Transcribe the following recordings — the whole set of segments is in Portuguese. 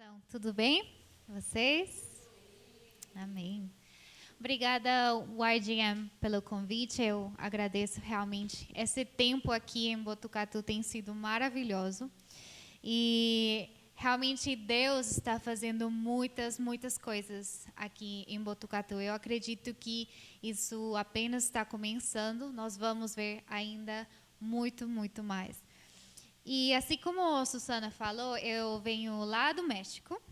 Então, tudo bem? Vocês? Amém. Obrigada, YGM, pelo convite. Eu agradeço realmente. Esse tempo aqui em Botucatu tem sido maravilhoso. E realmente Deus está fazendo muitas coisas aqui em Botucatu. Eu acredito que isso apenas está começando. Nós vamos ver ainda muito mais. E assim como a Susana falou, eu venho lá do México.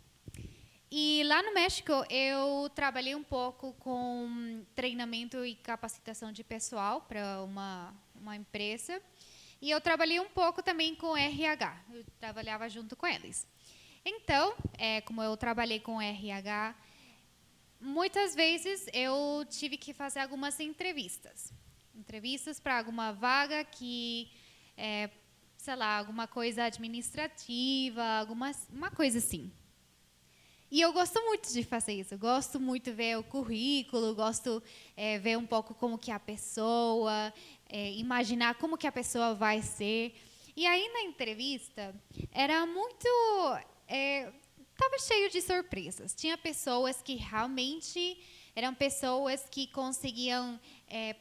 E lá no México eu trabalhei um pouco com treinamento e capacitação de pessoal para uma empresa. E eu trabalhei um pouco também com RH. Eu trabalhava junto com eles. Então, como eu trabalhei com RH, muitas vezes eu tive que fazer algumas entrevistas. Entrevistas para alguma vaga que sei lá, alguma coisa administrativa, uma coisa assim. E eu gosto muito de fazer isso. Eu gosto muito de ver o currículo, gosto ver um pouco como que a pessoa, imaginar como que a pessoa vai ser. E aí na entrevista era muito, estava cheio de surpresas. Tinha pessoas que realmente eram pessoas que conseguiam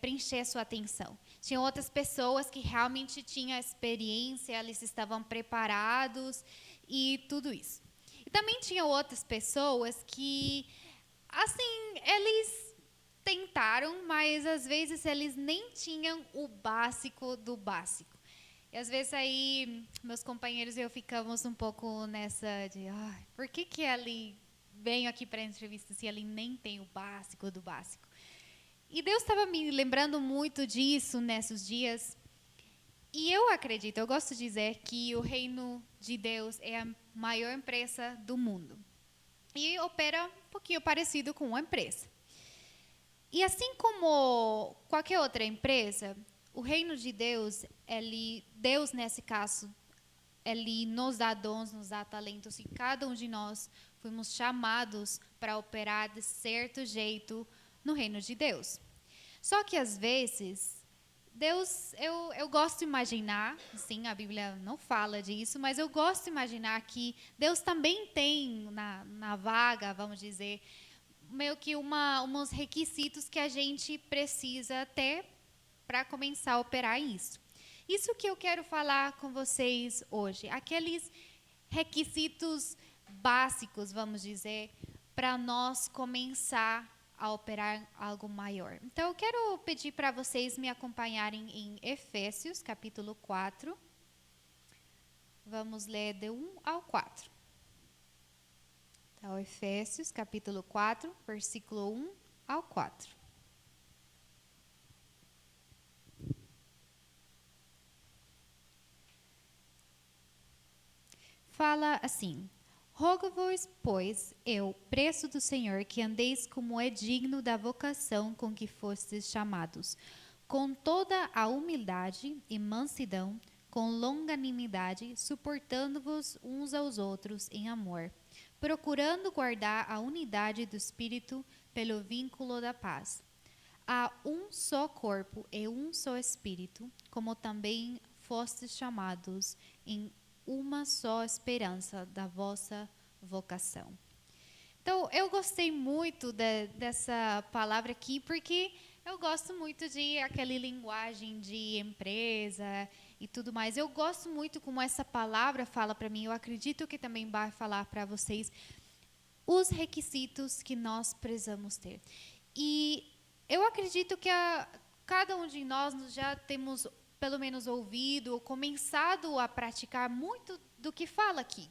preencher sua atenção. Tinha outras pessoas que realmente tinham experiência, eles estavam preparados e tudo isso. E também tinha outras pessoas que, assim, eles tentaram, mas às vezes eles nem tinham o básico do básico. E às vezes aí meus companheiros e eu ficamos um pouco nessa de, por que ele veio aqui para a entrevista se ele nem tem o básico do básico? E Deus estava me lembrando muito disso nesses dias. E eu acredito, eu gosto de dizer que o reino de Deus é a maior empresa do mundo. E opera um pouquinho parecido com uma empresa. E assim como qualquer outra empresa, o reino de Deus, Deus nesse caso, ele nos dá dons, nos dá talentos e cada um de nós fomos chamados para operar de certo jeito no reino de Deus. Só que às vezes Deus, eu gosto de imaginar, sim, a Bíblia não fala disso, mas eu gosto de imaginar que Deus também tem na vaga, vamos dizer, meio que uns requisitos que a gente precisa ter para começar a operar isso. Isso que eu quero falar com vocês hoje, aqueles requisitos básicos, vamos dizer, para nós começar a operar algo maior. Então, eu quero pedir para vocês me acompanharem em Efésios, capítulo 4. Vamos ler de 1 ao 4. Então, Efésios, capítulo 4, versículo 1 ao 4. Fala assim: Rogo-vos, pois, eu, preço do Senhor, que andeis como é digno da vocação com que fostes chamados, com toda a humildade e mansidão, com longanimidade, suportando-vos uns aos outros em amor, procurando guardar a unidade do Espírito pelo vínculo da paz. Há um só corpo e um só Espírito, como também fostes chamados em uma só esperança da vossa vocação. Então, eu gostei muito dessa palavra aqui, porque eu gosto muito de aquela linguagem de empresa e tudo mais. Eu gosto muito como essa palavra fala para mim, eu acredito que também vai falar para vocês os requisitos que nós precisamos ter. E eu acredito que cada um de nós já temos pelo menos ouvido ou começado a praticar muito do que fala aqui.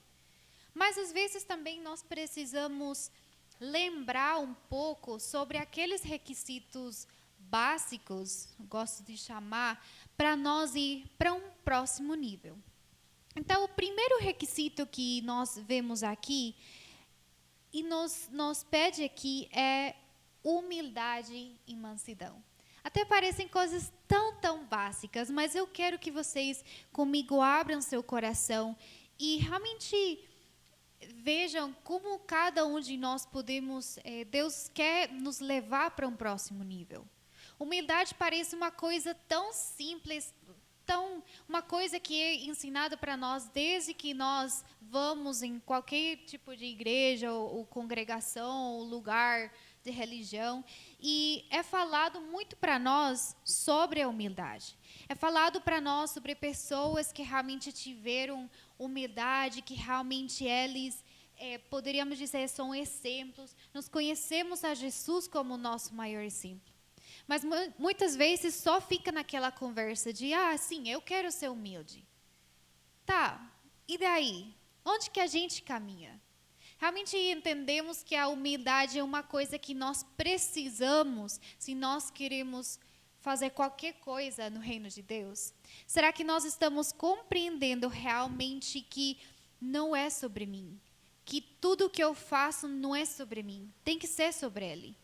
Mas às vezes também nós precisamos lembrar um pouco sobre aqueles requisitos básicos, gosto de chamar, para nós ir para um próximo nível. Então, o primeiro requisito que nós vemos aqui e nos pede aqui é humildade e mansidão. Até parecem coisas tão básicas, mas eu quero que vocês comigo abram seu coração e realmente vejam como cada um de nós podemos, Deus quer nos levar para um próximo nível. Humildade parece uma coisa tão simples, Então, uma coisa que é ensinada para nós desde que nós vamos em qualquer tipo de igreja ou congregação ou lugar de religião, e é falado muito para nós sobre a humildade. É falado para nós sobre pessoas que realmente tiveram humildade, que realmente eles, poderíamos dizer, são exemplos. Nós conhecemos a Jesus como o nosso maior exemplo. Mas muitas vezes só fica naquela conversa de, sim, eu quero ser humilde. Tá, e daí? Onde que a gente caminha? Realmente entendemos que a humildade é uma coisa que nós precisamos se nós queremos fazer qualquer coisa no reino de Deus? Será que nós estamos compreendendo realmente que não é sobre mim? Que tudo que eu faço não é sobre mim, tem que ser sobre Ele.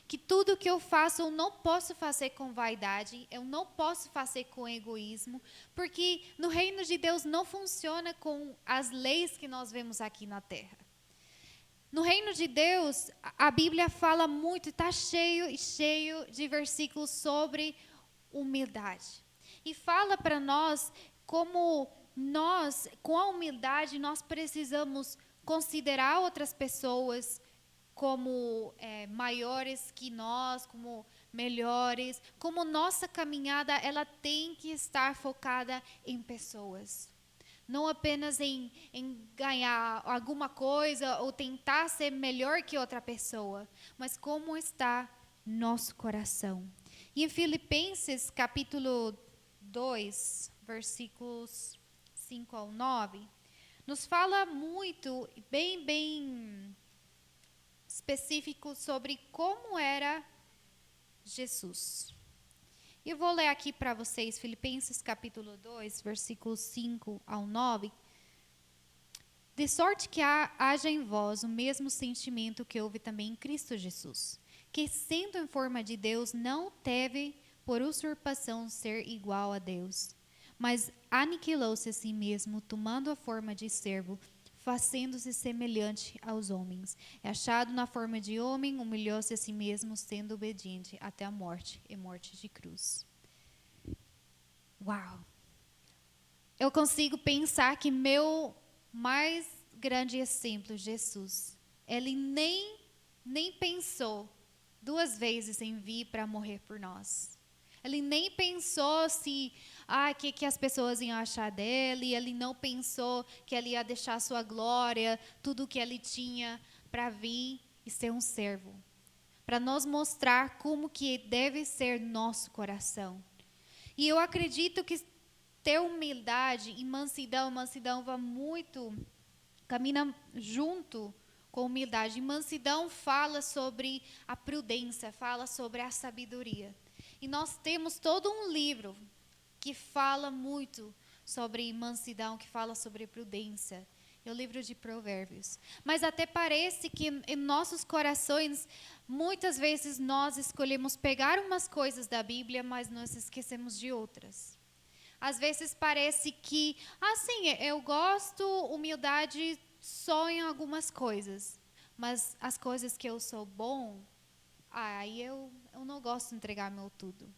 Que tudo que eu faço eu não posso fazer com vaidade, eu não posso fazer com egoísmo, porque no reino de Deus não funciona com as leis que nós vemos aqui na terra. No reino de Deus, a Bíblia fala muito, está cheio e cheio de versículos sobre humildade. E fala para nós como nós, com a humildade, nós precisamos considerar outras pessoas como maiores que nós, como melhores, como nossa caminhada ela tem que estar focada em pessoas. Não apenas em ganhar alguma coisa ou tentar ser melhor que outra pessoa, mas como está nosso coração. E em Filipenses capítulo 2, versículos 5 ao 9, nos fala muito, bem específico sobre como era Jesus. Eu vou ler aqui para vocês Filipenses capítulo 2, versículos 5 ao 9. De sorte que haja em vós o mesmo sentimento que houve também em Cristo Jesus, que sendo em forma de Deus, não teve por usurpação ser igual a Deus, mas aniquilou-se a si mesmo, tomando a forma de servo, fazendo-se semelhante aos homens. É achado na forma de homem, humilhou-se a si mesmo, sendo obediente até a morte e morte de cruz. Uau! Eu consigo pensar que meu mais grande exemplo, Jesus, ele nem pensou 2 vezes em vir para morrer por nós. Ele nem pensou que as pessoas iam achar dele, ele não pensou que ele ia deixar sua glória, tudo que ele tinha para vir e ser um servo. Para nos mostrar como que deve ser nosso coração. E eu acredito que ter humildade e mansidão vai muito, camina junto com humildade. E mansidão fala sobre a prudência, fala sobre a sabedoria. E nós temos todo um livro que fala muito sobre mansidão, que fala sobre prudência. É o livro de Provérbios. Mas até parece que em nossos corações, muitas vezes nós escolhemos pegar umas coisas da Bíblia, mas nós esquecemos de outras. Às vezes parece que, eu gosto, humildade só em algumas coisas. Mas as coisas que eu sou bom, aí eu não gosto de entregar meu tudo.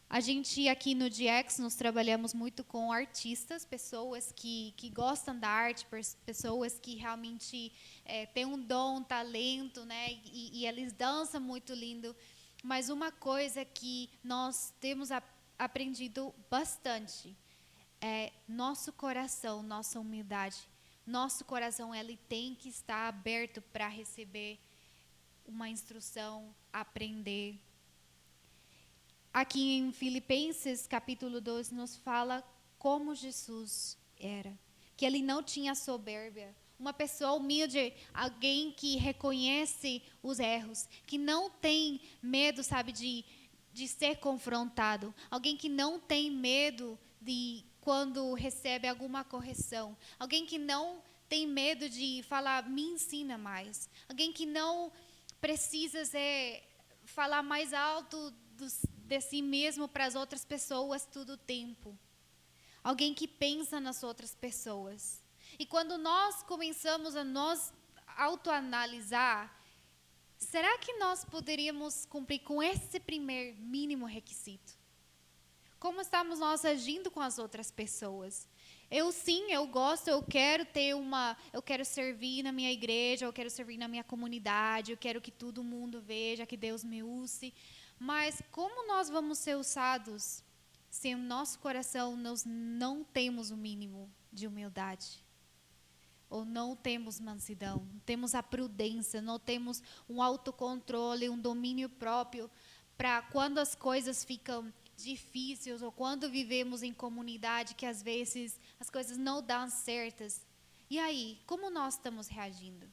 A gente aqui no DX, nós trabalhamos muito com artistas, pessoas que gostam da arte, pessoas que realmente têm um dom, um talento, né? E eles dançam muito lindo. Mas uma coisa que nós temos aprendido bastante é nosso coração, nossa humildade. Nosso coração ele tem que estar aberto para receber uma instrução, aprender. Aqui em Filipenses, capítulo 2, nos fala como Jesus era. Que ele não tinha soberbia. Uma pessoa humilde, alguém que reconhece os erros. Que não tem medo, de ser confrontado. Alguém que não tem medo de quando recebe alguma correção. Alguém que não tem medo de falar, me ensina mais. Alguém que não precisa falar mais alto de si mesmo para as outras pessoas todo o tempo. Alguém que pensa nas outras pessoas. E quando nós começamos a nos autoanalisar, será que nós poderíamos cumprir com esse primeiro mínimo requisito? Como estamos nós agindo com as outras pessoas? Eu gosto, eu quero servir na minha igreja, eu quero servir na minha comunidade, eu quero que todo mundo veja, que Deus me use. Mas como nós vamos ser usados se em nosso coração nós não temos o mínimo de humildade? Ou não temos mansidão, não temos a prudência, não temos um autocontrole, um domínio próprio para quando as coisas ficam difíceis ou quando vivemos em comunidade que às vezes as coisas não dão certas. E aí, como nós estamos reagindo?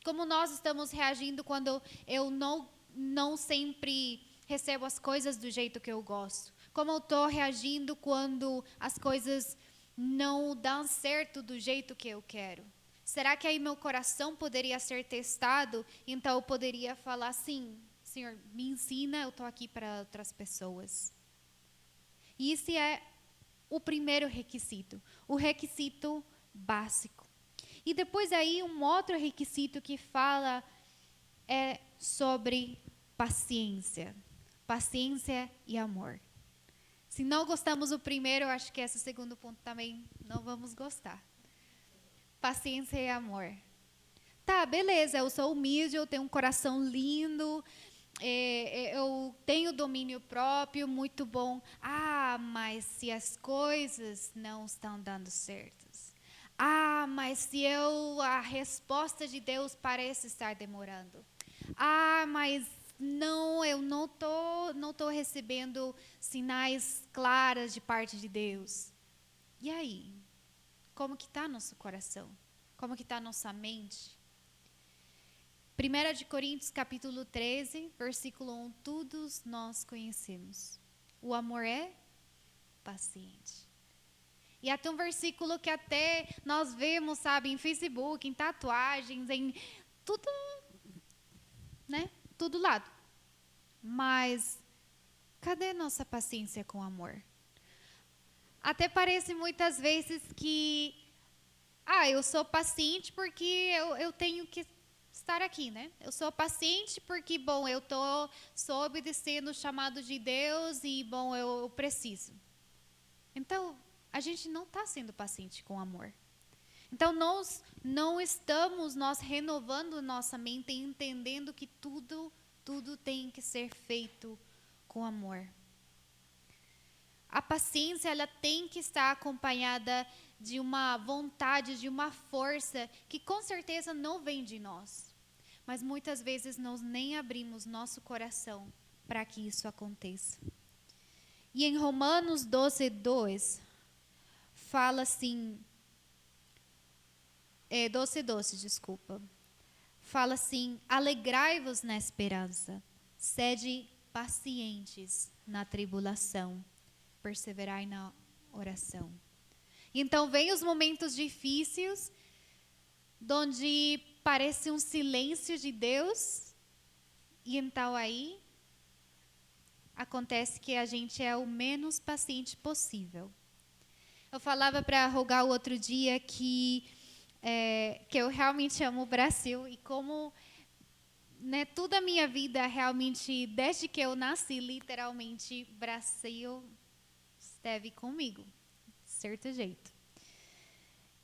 Como nós estamos reagindo quando eu não sempre recebo as coisas do jeito que eu gosto? Como eu estou reagindo quando as coisas não dão certo do jeito que eu quero? Será que aí meu coração poderia ser testado? Então eu poderia falar assim, Senhor, me ensina, eu estou aqui para outras pessoas. E esse é o primeiro requisito, o requisito básico. E depois aí um outro requisito que fala é sobre paciência. Paciência e amor. Se não gostamos do primeiro, eu acho que esse segundo ponto também não vamos gostar. Paciência e amor. Tá, beleza, eu sou humilde, eu tenho um coração lindo, eu tenho domínio próprio, muito bom. Ah, mas se as coisas não estão dando certas. Ah, mas se a resposta de Deus parece estar demorando. Ah, mas não, eu não tô recebendo sinais claros de parte de Deus. E aí? Como que está nosso coração? Como que está nossa mente? 1 de Coríntios, capítulo 13, versículo 1, todos nós conhecemos. O amor é paciente. E até um versículo que até nós vemos, sabe, em Facebook, em tatuagens, em tudo, né? Todo lado. Mas cadê nossa paciência com amor? Até parece muitas vezes que eu sou paciente porque eu tenho que estar aqui, né? Eu sou paciente porque, bom, sou obedecendo o chamado de Deus e, bom, eu preciso. Então, a gente não está sendo paciente com amor. Então, nós não estamos renovando nossa mente e entendendo que tudo tem que ser feito com amor. A paciência, ela tem que estar acompanhada de uma vontade, de uma força que com certeza não vem de nós. Mas muitas vezes nós nem abrimos nosso coração para que isso aconteça. E em Romanos 12, 2, fala assim, 12, desculpa. Fala assim, alegrai-vos na esperança, sede pacientes na tribulação, perseverai na oração. Então, vem os momentos difíceis, onde parece um silêncio de Deus, e então aí acontece que a gente é o menos paciente possível. Eu falava para a Rogal o outro dia que eu realmente amo o Brasil e como, né, toda a minha vida realmente, desde que eu nasci, literalmente, Brasil esteve comigo, de certo jeito.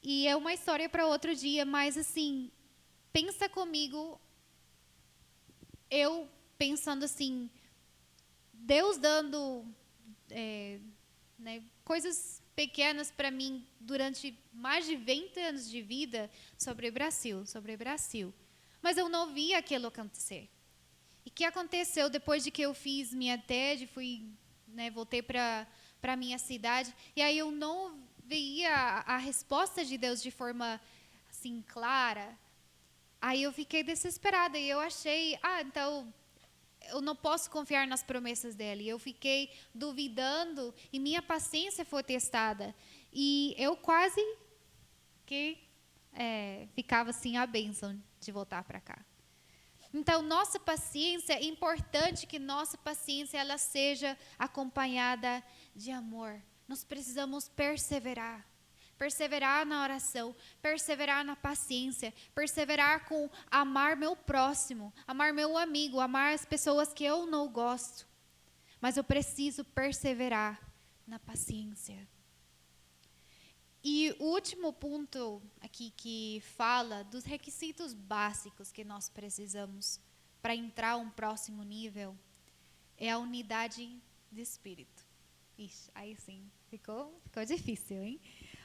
E é uma história para outro dia, mas assim, pensa comigo, eu pensando assim, Deus dando coisas pequenas para mim durante mais de 20 anos de vida sobre Brasil. Mas eu não via aquilo acontecer. E o que aconteceu depois de que eu fiz minha TED, voltei para a minha cidade, e aí eu não via a resposta de Deus de forma assim clara. Aí eu fiquei desesperada e eu achei, então eu não posso confiar nas promessas dele. Eu fiquei duvidando e minha paciência foi testada. E eu quase que ficava assim a bênção de voltar para cá. Então, nossa paciência, é importante que nossa paciência ela seja acompanhada de amor. Nós precisamos perseverar. Perseverar na oração, perseverar na paciência, perseverar com amar meu próximo, amar meu amigo, amar as pessoas que eu não gosto. Mas eu preciso perseverar na paciência. E o último ponto aqui que fala dos requisitos básicos que nós precisamos para entrar a um próximo nível é a unidade de espírito. Ixi, aí sim, ficou difícil, hein?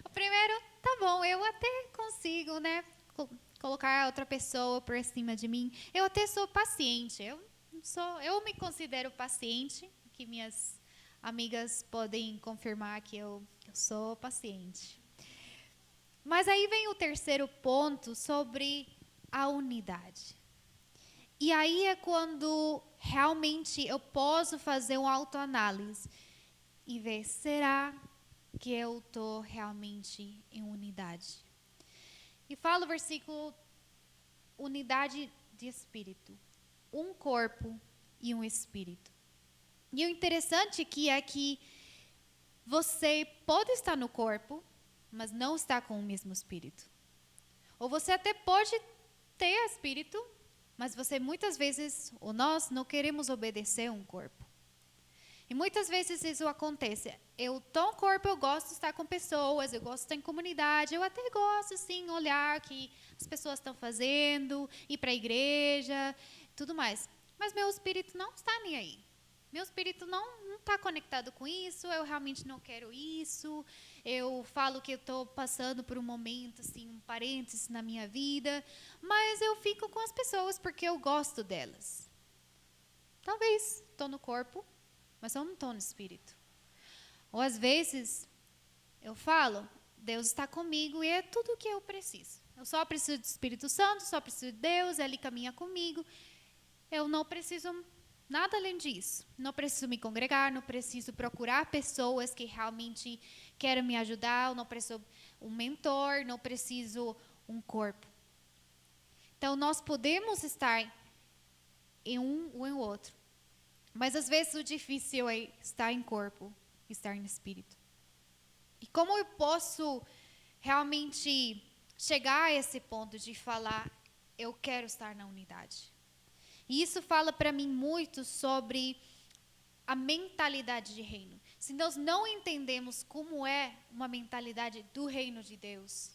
O primeiro, tá bom, eu até consigo, né, colocar outra pessoa por cima de mim. Eu até sou paciente, eu me considero paciente, que minhas amigas podem confirmar que eu sou paciente. Mas aí vem o terceiro ponto sobre a unidade. E aí é quando realmente eu posso fazer uma autoanálise e ver, será que eu estou realmente em unidade? E fala o versículo, unidade de espírito, um corpo e um espírito. E o interessante aqui é que você pode estar no corpo, mas não está com o mesmo espírito. Ou você até pode ter espírito, mas você muitas vezes, ou nós, não queremos obedecer um corpo. E muitas vezes isso acontece. Eu estou no corpo, eu gosto de estar com pessoas, eu gosto de estar em comunidade, eu até gosto, sim, olhar o que as pessoas estão fazendo, ir para a igreja, tudo mais. Mas meu espírito não está nem aí. Meu espírito não está conectado com isso, eu realmente não quero isso. Eu falo que eu estou passando por um momento, assim, um parênteses na minha vida, mas eu fico com as pessoas porque eu gosto delas. Talvez estou no corpo, mas eu não estou no espírito. Ou às vezes eu falo, Deus está comigo e é tudo o que eu preciso. Eu só preciso do Espírito Santo, só preciso de Deus, Ele caminha comigo. Eu não preciso nada além disso. Não preciso me congregar, não preciso procurar pessoas que realmente querem me ajudar, eu não preciso um mentor, não preciso um corpo. Então, nós podemos estar em um ou em outro. Mas, às vezes, o difícil é estar em corpo, estar em espírito. E como eu posso realmente chegar a esse ponto de falar, eu quero estar na unidade? E isso fala para mim muito sobre a mentalidade de reino. Se nós não entendemos como é uma mentalidade do reino de Deus,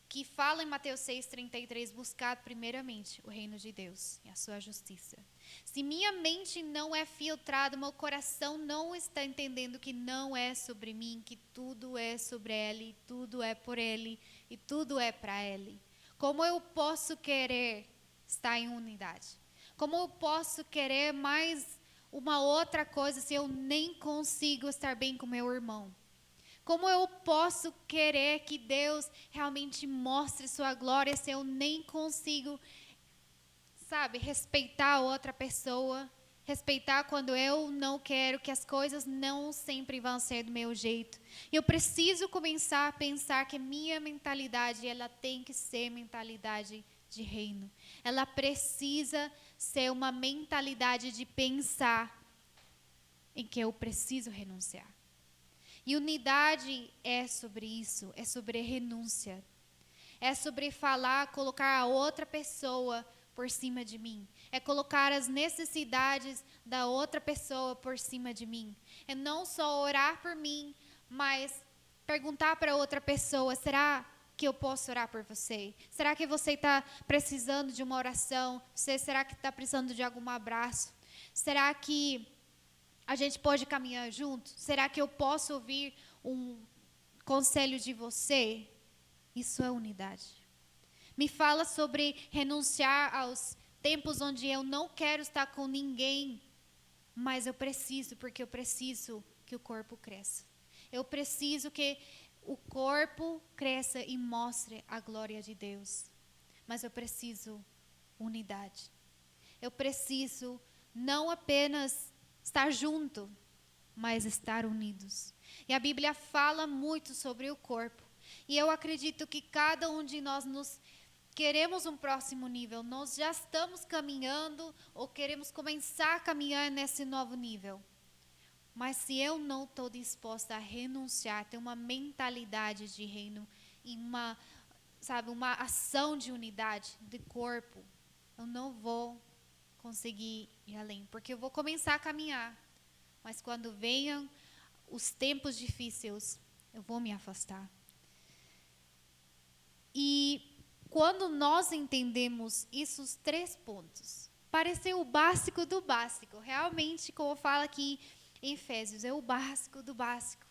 que fala em Mateus 6,33, buscar primeiramente o reino de Deus e a sua justiça. Se minha mente não é filtrada, meu coração não está entendendo que não é sobre mim, que tudo é sobre Ele, tudo é por Ele e tudo é para Ele. Como eu posso querer estar em unidade? Como eu posso querer mais uma outra coisa se eu nem consigo estar bem com meu irmão? Como eu posso querer que Deus realmente mostre sua glória se eu nem consigo, sabe, respeitar a outra pessoa? Respeitar quando eu não quero, que as coisas não sempre vão ser do meu jeito. Eu preciso começar a pensar que minha mentalidade, ela tem que ser mentalidade de reino. Ela precisa ser uma mentalidade de pensar em que eu preciso renunciar. E unidade é sobre isso, é sobre renúncia. É sobre falar, colocar a outra pessoa por cima de mim. É colocar as necessidades da outra pessoa por cima de mim. É não só orar por mim, mas perguntar para outra pessoa, será que eu posso orar por você? Será que você está precisando de uma oração? Será que está precisando de algum abraço? Será que a gente pode caminhar junto? Será que eu posso ouvir um conselho de você? Isso é unidade. Me fala sobre renunciar aos tempos onde eu não quero estar com ninguém, mas eu preciso, porque eu preciso que o corpo cresça. Eu preciso que o corpo cresça e mostre a glória de Deus. Mas eu preciso unidade. Eu preciso não apenas estar junto, mas estar unidos. E a Bíblia fala muito sobre o corpo. E eu acredito que cada um de nós nos queremos um próximo nível. Nós já estamos caminhando ou queremos começar a caminhar nesse novo nível. Mas se eu não estou disposta a renunciar, ter uma mentalidade de reino e uma ação de unidade de corpo, eu não vou conseguir ir além, porque eu vou começar a caminhar. Mas quando venham os tempos difíceis, eu vou me afastar. E quando nós entendemos esses 3 pontos, pareceu o básico do básico. Realmente, como fala aqui em Efésios, é o básico do básico.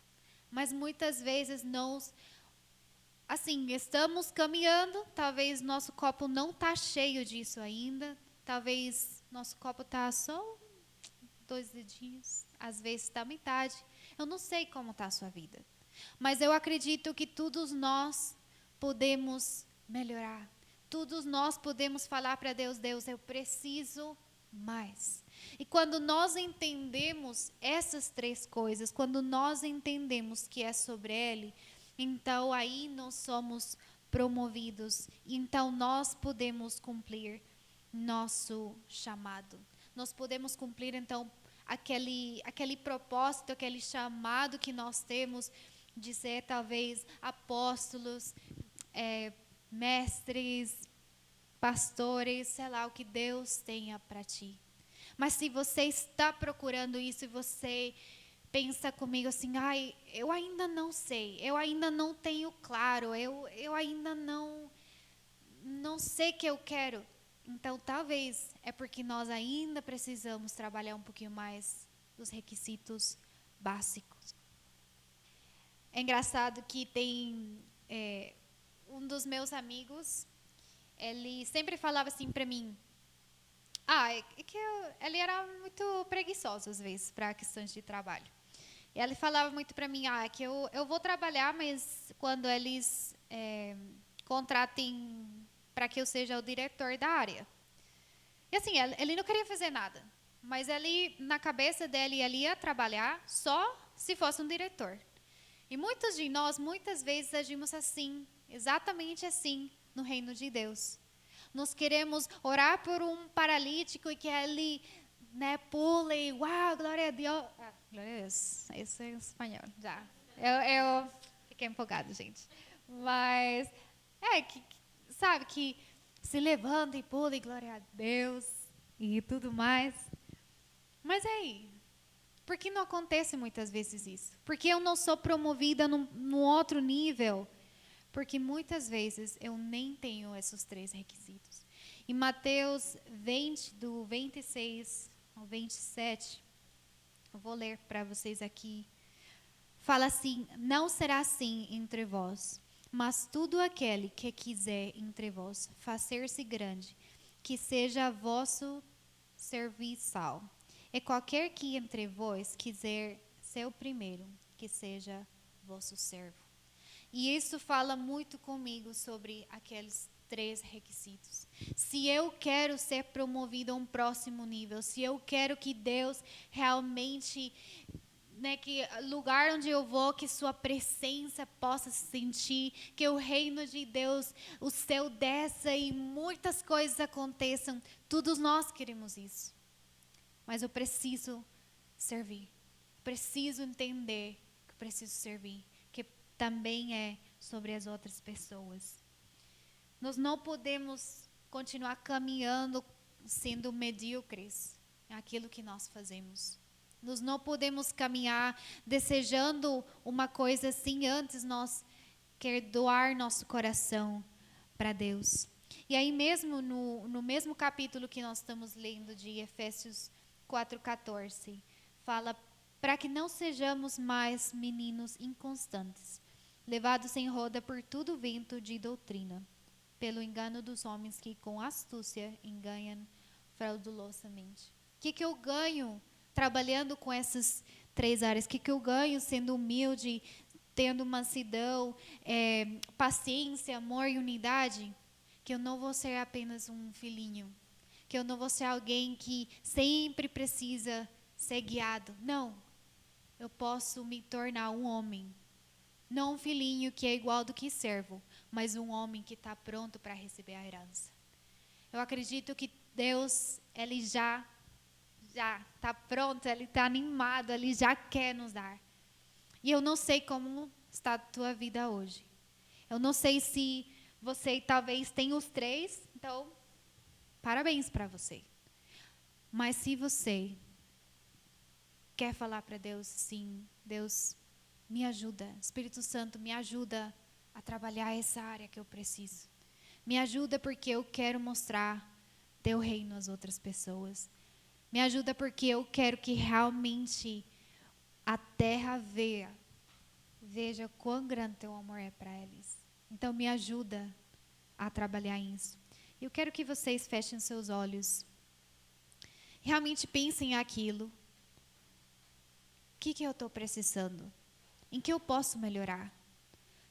Mas muitas vezes nós, assim, estamos caminhando, talvez nosso copo não está cheio disso ainda, talvez nosso copo está só 2 dedinhos, às vezes está metade. Eu não sei como está a sua vida, mas eu acredito que todos nós podemos melhorar. Todos nós podemos falar para Deus, Deus, eu preciso mais. E quando nós entendemos essas 3 coisas, quando nós entendemos que é sobre Ele, então aí nós somos promovidos. Então nós podemos cumprir nosso chamado. Nós podemos cumprir então aquele propósito, aquele chamado que nós temos de ser talvez apóstolos, mestres, pastores, sei lá o que Deus tenha para ti. Mas se você está procurando isso e você pensa comigo assim, ai, eu ainda não sei, eu ainda não tenho claro, eu ainda não sei o que eu quero. Então, talvez é porque nós ainda precisamos trabalhar um pouquinho mais dos requisitos básicos. É engraçado que tem um dos meus amigos, ele sempre falava assim para mim, ele era muito preguiçoso às vezes para questões de trabalho. E ele falava muito para mim, que eu vou trabalhar, mas quando eles contratem para que eu seja o diretor da área. E assim, ele não queria fazer nada, mas ele, na cabeça dele, ele ia trabalhar só se fosse um diretor. E muitos de nós, muitas vezes, agimos assim, exatamente assim, no reino de Deus. Nós queremos orar por um paralítico e que ele pula e, uau, glória a Deus. Glória a Deus, isso é em espanhol, já. Eu fiquei empolgada, gente. Mas, sabe, que se levanta e pula e glória a Deus e tudo mais. Mas aí, por que não acontece muitas vezes isso? Porque eu não sou promovida num outro nível? Porque muitas vezes eu nem tenho esses 3 requisitos. Em Mateus 20, do 26 ao 27, eu vou ler para vocês aqui. Fala assim, não será assim entre vós, mas todo aquele que quiser entre vós fazer-se grande, que seja vosso serviçal. E qualquer que entre vós quiser ser o primeiro, que seja vosso servo. E isso fala muito comigo sobre aqueles 3 requisitos. Se eu quero ser promovido a um próximo nível, se eu quero que Deus realmente, que lugar onde eu vou, que sua presença possa se sentir, que o reino de Deus, o céu desça e muitas coisas aconteçam, todos nós queremos isso. Mas eu preciso servir, preciso entender que eu preciso servir, que também é sobre as outras pessoas. Nós não podemos continuar caminhando sendo medíocres naquilo que nós fazemos. Nós não podemos caminhar desejando uma coisa assim antes nós quer doar nosso coração para Deus. E aí mesmo no mesmo capítulo que nós estamos lendo de Efésios 4:14, fala para que não sejamos mais meninos inconstantes, levados em roda por todo vento de doutrina, pelo engano dos homens que com astúcia enganam fraudulosamente. O que eu ganho trabalhando com essas 3 áreas? O que eu ganho sendo humilde, tendo mansidão, paciência, amor e unidade? Que eu não vou ser apenas um filhinho, que eu não vou ser alguém que sempre precisa ser guiado. Não, eu posso me tornar um homem. Não um filhinho que é igual do que servo, mas um homem que está pronto para receber a herança. Eu acredito que Deus, Ele já está pronto, Ele está animado, Ele já quer nos dar. E eu não sei como está a tua vida hoje. Eu não sei se você talvez tenha os 3, então, parabéns para você. Mas se você quer falar para Deus, sim, Deus, me ajuda. Espírito Santo, me ajuda a trabalhar essa área que eu preciso. Me ajuda porque eu quero mostrar teu reino às outras pessoas. Me ajuda porque eu quero que realmente a terra veja quão grande teu amor é para eles. Então me ajuda a trabalhar isso. Eu quero que vocês fechem seus olhos. Realmente pensem aquilo. O que eu estou precisando? Em que eu posso melhorar?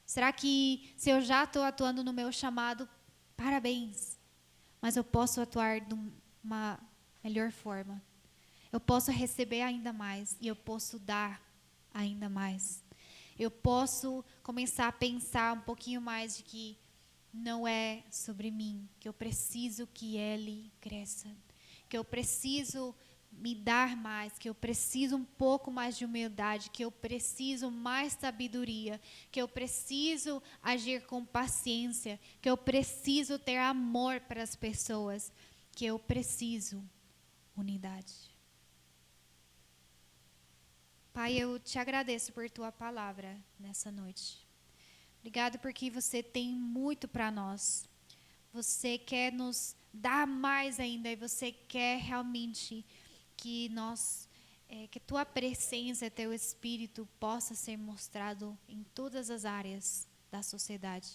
Será que se eu já estou atuando no meu chamado, parabéns. Mas eu posso atuar de uma melhor forma. Eu posso receber ainda mais e eu posso dar ainda mais. Eu posso começar a pensar um pouquinho mais de que não é sobre mim, que eu preciso que ele cresça, que eu preciso me dar mais, que eu preciso um pouco mais de humildade, que eu preciso mais sabedoria, que eu preciso agir com paciência, que eu preciso ter amor para as pessoas, que eu preciso unidade. Pai, eu te agradeço por tua palavra nessa noite. Obrigado porque você tem muito para nós. Você quer nos dar mais ainda e você quer realmente que que tua presença, teu Espírito possa ser mostrado em todas as áreas da sociedade.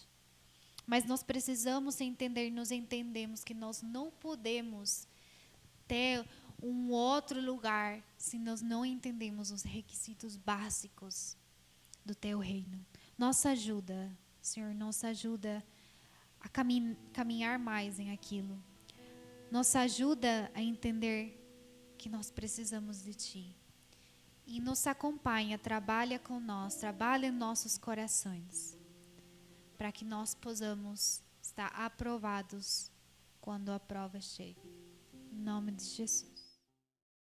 Mas nós precisamos entender, nos entendemos que nós não podemos ter um outro lugar se nós não entendemos os requisitos básicos do teu reino. Nossa ajuda, Senhor, nossa ajuda a caminhar mais em aquilo. Nossa ajuda a entender que nós precisamos de Ti. E nos acompanha, trabalha com nós, trabalha em nossos corações, para que nós possamos estar aprovados quando a prova chegue. Em nome de Jesus.